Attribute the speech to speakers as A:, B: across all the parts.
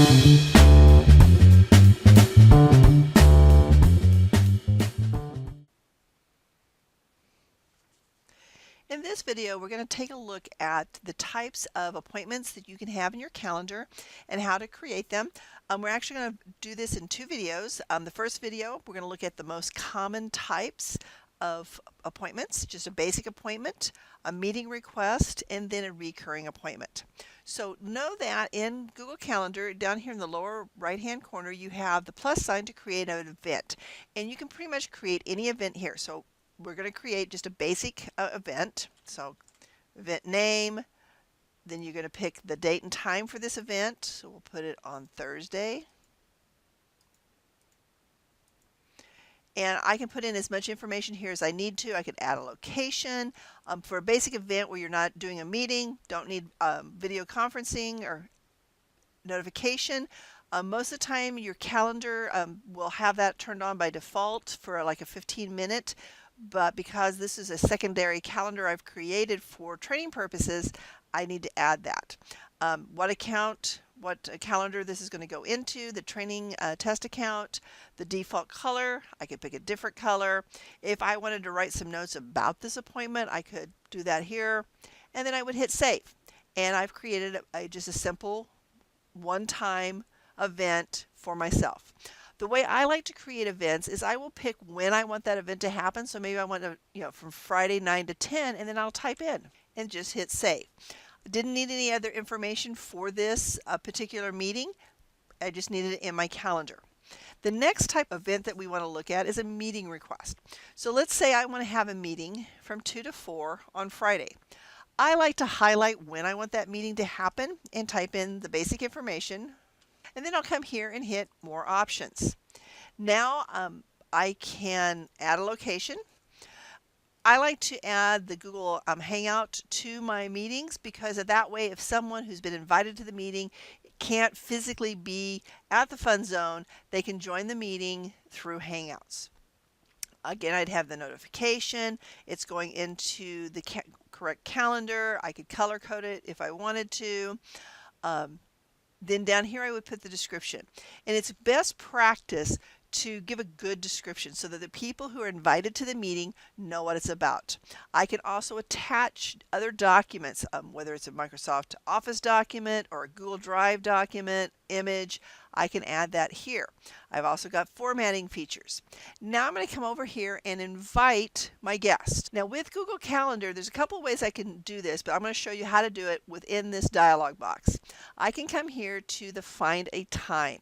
A: In this video, we're going to take a look at the types of appointments that you can have in your calendar and how to create them. We're actually going to do this in two videos. The first video, we're going to look at the most common types of appointments, just a basic appointment, a meeting request, and then a recurring appointment. So know that in Google Calendar, down here in the lower right-hand corner, you have the plus sign to create an event. And you can pretty much create any event here. So we're going to create just a basic event. So event name, then you're going to pick the date and time for this event. So we'll put it on Thursday. And I can put in as much information here as I need to. I could add a location. For a basic event where you're not doing a meeting, don't need video conferencing or notification. Most of the time your calendar will have that turned on by default for like a 15-minute. But because this is a secondary calendar I've created for training purposes, I need to add that. What account, what calendar this is going to go into, the training test account, the default color, I could pick a different color. If I wanted to write some notes about this appointment, I could do that here, and then I would hit save. And I've created just a simple one-time event for myself. The way I like to create events is I will pick when I want that event to happen. So maybe I want to, from Friday 9 to 10, and then I'll type in and just hit save. I didn't need any other information for this particular meeting. I just needed it in my calendar. The next type of event that we want to look at is a meeting request. So let's say I want to have a meeting from 2 to 4 on Friday. I like to highlight when I want that meeting to happen and type in the basic information. And then I'll come here and hit more options. Now I can add a location. I like to add the Google Hangout to my meetings because of that way if someone who's been invited to the meeting can't physically be at the Fun Zone, they can join the meeting through Hangouts. Again, I'd have the notification. It's going into the correct calendar. I could color code it if I wanted to. Then down here I would put the description. And it's best practice to give a good description so that the people who are invited to the meeting know what it's about. I can also attach other documents, whether it's a Microsoft Office document or a Google Drive document, image, I can add that here. I've also got formatting features. Now I'm going to come over here and invite my guest. Now with Google Calendar, there's a couple of ways I can do this, but I'm going to show you how to do it within this dialog box. I can come here to the Find a Time.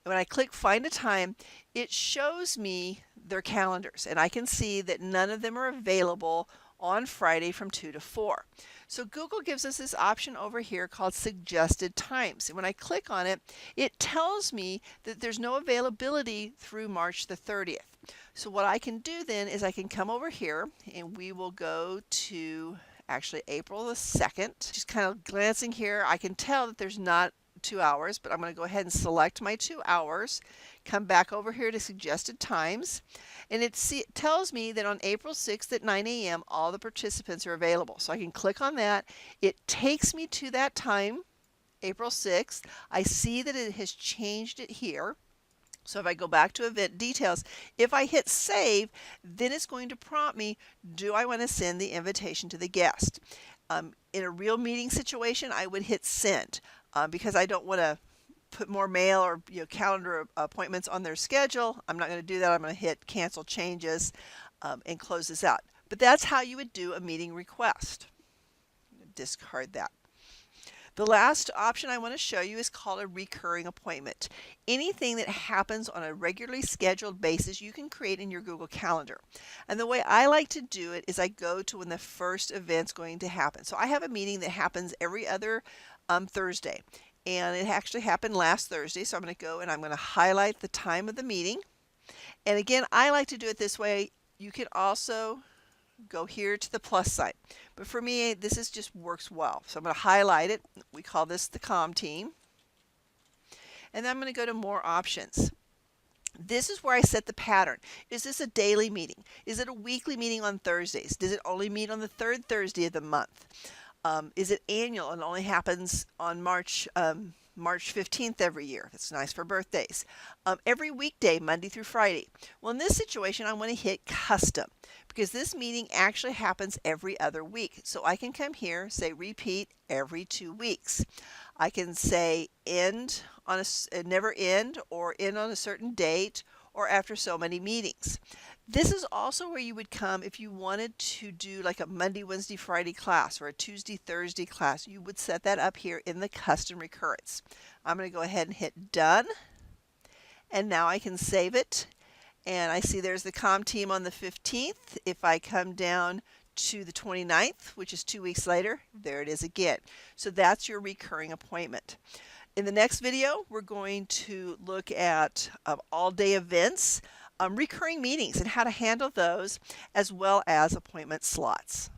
A: And when I click Find a Time, it shows me their calendars, and I can see that none of them are available on Friday from 2 to 4. So Google gives us this option over here called Suggested Times. And when I click on it, it tells me that there's no availability through March the 30th. So what I can do then is I can come over here and we will go to actually April the 2nd. Just kind of glancing here, I can tell that there's not 2 hours, but I'm going to go ahead and select my 2 hours, come back over here to Suggested Times, and it tells me that on April 6th at 9 a.m. all the participants are available. So I can click on that. It takes me to that time, April 6th. I see that it has changed it here. So if I go back to event details, if I hit save, then it's going to prompt me, do I want to send the invitation to the guest? In a real meeting situation, I would hit send. Because I don't want to put more mail or calendar appointments on their schedule. I'm not going to do that. I'm going to hit cancel changes and close this out. But that's how you would do a meeting request. Discard that. The last option I want to show you is called a recurring appointment. Anything that happens on a regularly scheduled basis you can create in your Google Calendar. And the way I like to do it is I go to when the first event's going to happen. So I have a meeting that happens every other Thursday, and it actually happened last Thursday. So I'm going to go and I'm going to highlight the time of the meeting. And again, I like to do it this way. You can also go here to the plus sign, but for me this just works well. So I'm going to highlight it. We call this the COM team, and then I'm going to go to more options. This is where I set the pattern. Is this a daily meeting? Is it a weekly meeting on Thursdays? Does it only meet on the third Thursday of the month? Is it annual and only happens on March March 15th every year. It's nice for birthdays. Every weekday, Monday through Friday. Well, in this situation, I want to hit custom because this meeting actually happens every other week. So I can come here, say repeat every 2 weeks. I can say end on never end, or end on a certain date, or after so many meetings. This is also where you would come if you wanted to do like a Monday, Wednesday, Friday class or a Tuesday, Thursday class. You would set that up here in the custom recurrence. I'm going to go ahead and hit done. And now I can save it. And I see there's the comm team on the 15th. If I come down to the 29th, which is 2 weeks later, there it is again. So that's your recurring appointment. In the next video, we're going to look at all-day events, recurring meetings, and how to handle those, as well as appointment slots.